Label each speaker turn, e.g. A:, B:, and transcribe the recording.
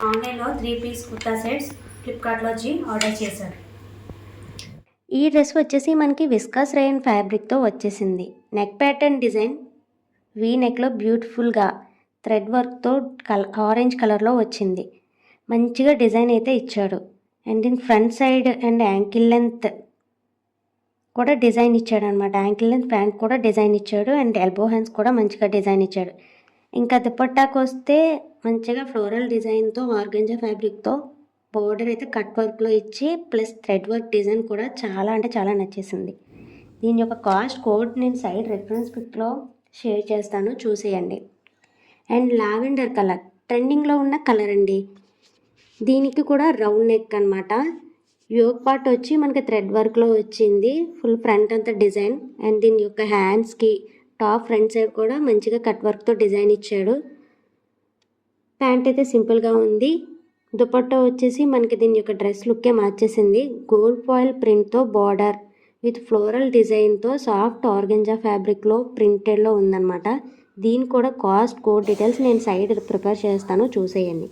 A: ఆన్లైన్లో 3 piece kurta sets ఫ్లిప్కార్ట్లో వచ్చి ఆర్డర్ చేశాను.
B: ఈ డ్రెస్ వచ్చేసి మనకి విస్కాస్ రేయన్ ఫ్యాబ్రిక్తో వచ్చేసింది. నెక్ ప్యాటర్న్ డిజైన్ వీ నెక్లో బ్యూటిఫుల్గా థ్రెడ్ వర్క్తో ఆరెంజ్ కలర్లో వచ్చింది. మంచిగా డిజైన్ అయితే ఇచ్చాడు. అండ్ దీని front side and ankle length కూడా డిజైన్ ఇచ్చాడు అనమాట. యాంకిల్ లెంత్ ప్యాంట్ కూడా డిజైన్ ఇచ్చాడు అండ్ ఎల్బో హ్యాండ్స్ కూడా మంచిగా డిజైన్ ఇచ్చాడు. ఇంకా దుపట్టాకు వస్తే మంచిగా ఫ్లోరల్ డిజైన్తో ఆర్గంజా ఫ్యాబ్రిక్తో బోర్డర్ అయితే కట్ వర్క్లో ఇచ్చి ప్లస్ థ్రెడ్ వర్క్ డిజైన్ కూడా చాలా అంటే చాలా నచ్చేసింది. దీని యొక్క కాస్ట్ కోడ్ నేను సైడ్ రెఫరెన్స్ పిక్లో షేర్ చేస్తాను, చూసేయండి. అండ్ లావెండర్ కలర్ ట్రెండింగ్లో ఉన్న కలర్ అండి. దీనికి కూడా రౌండ్ నెక్ అనమాట. యోక్ పార్ట్ వచ్చి మనకి థ్రెడ్ వర్క్లో వచ్చింది, ఫుల్ ఫ్రంట్ అంతా డిజైన్. అండ్ దీని యొక్క హ్యాండ్స్కి టాప్ ఫ్రంట్ సైడ్ కూడా మంచిగా కట్ వర్క్తో డిజైన్ ఇచ్చాడు. ప్యాంట్ అయితే సింపుల్గా ఉంది. దుపట్టా వచ్చేసి మనకి దీని యొక్క డ్రెస్ లుక్కే మార్చేసింది. గోల్డ్ ఫాయిల్ ప్రింట్తో బార్డర్ విత్ ఫ్లోరల్ డిజైన్తో సాఫ్ట్ ఆర్గంజా ఫ్యాబ్రిక్లో ప్రింటెడ్లో ఉందన్నమాట. దీని కూడా కాస్ట్ కోడ్ డీటెయిల్స్ నేను సైడ్ ప్రిపేర్ చేస్తాను, చూసేయండి.